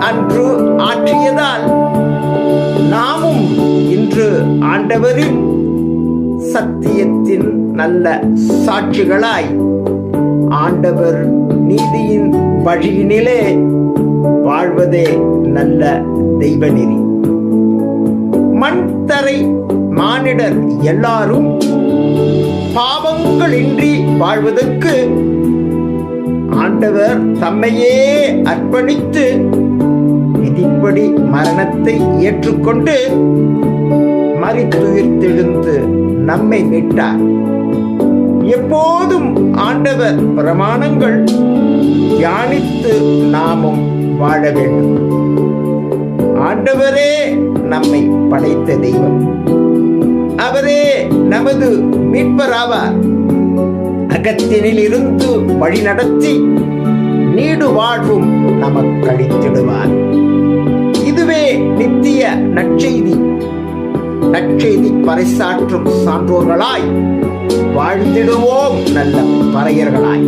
அன்று ஆற்றியதால் நாமும் இன்று ஆண்டவரின் சத்தியத்தின் நல்ல சாட்சிகளாய் ஆண்டவர் நீதியின் வழியினிலே வாழ்வதே நல்ல தெய்வநெறி. மண் தரை மானிடர் எல்லாரும் பாவங்களின்றி வாழ்வதற்கு ஆண்டவர் தம்மையே அர்ப்பணித்து விதிப்படி மரணத்தை ஏற்றுக்கொண்டு மரித்துயிர்த்தெழுந்து நம்மை மீட்டார். எப்போதும் ஆண்டவர் பிரமாணங்கள் தியானித்து நாமும் வாழ வேண்டும். ஆண்டவரே நம்மை படைத்த தெய்வம். அவரே நமது மீட்பராவார். அகத்தினில் இருந்து வழி நடத்தி நீடு வாழ்வும் நமக்களித்திடுவார். இதுவே நித்திய நற்செய்தி. நற்செய்தி பறைசாற்றும் சான்றோர்களாய் வாழ்ந்திடுவோம் நல்ல பறையர்களாய்.